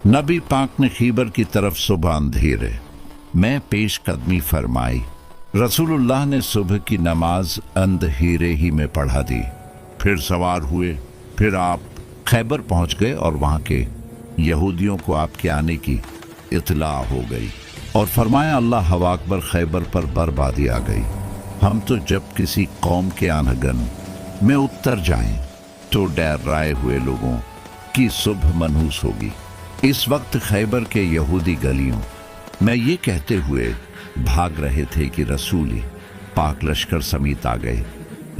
नबी पाक ने खीबर की तरफ सुबह अंधेरे में पेश कदमी फरमाई। रसूलुल्लाह ने सुबह की नमाज अंधेरे ही में पढ़ा दी, फिर सवार हुए। फिर आप खैबर पहुंच गए और वहां के यहूदियों को आपके आने की इत्तला हो गई और फरमाया, अल्लाह हवा अकबर, खैबर पर बर्बादी आ गई। हम तो जब किसी कौम के आनगन में उतर जाएं तो डराए हुए लोगों की सुबह मनहूस होगी। इस वक्त खैबर के यहूदी गलियों में ये कहते हुए भाग रहे थे कि रसूल पाक लश्कर समेत आ गए।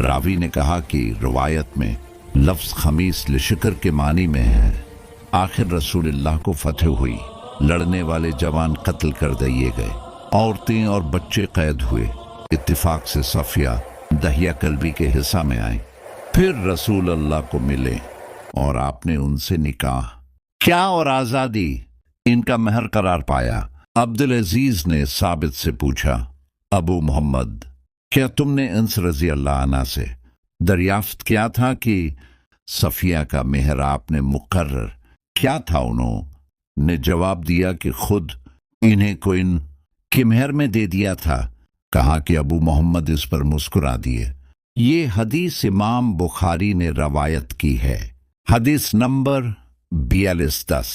रावी ने कहा कि रवायत में लफ्ज़ खमीस लिशकर के मानी में है। आखिर रसूलुल्लाह को फतह हुई, लड़ने वाले जवान कत्ल कर दिए गए, औरतें और बच्चे कैद हुए। इत्तिफाक से सफिया दहिया कल्बी के हिस्सा में आए, फिर रसूल अल्लाह को मिले और आपने उनसे निकाह क्या और आज़ादी इनका महर करार पाया। अब्दुल अजीज ने साबित से पूछा, अबू मोहम्मद, क्या तुमने अंस रजी अल्लाह अन्हा से दरियाफ्त किया था कि सफिया का मेहर आपने मुकर्रर क्या था? उन्होंने जवाब दिया कि खुद इन्हें को इन के मेहर में दे दिया था। कहा कि अबू मोहम्मद इस पर मुस्कुरा दिए। ये हदीस इमाम बुखारी ने रवायत की है। हदीस नंबर 4210।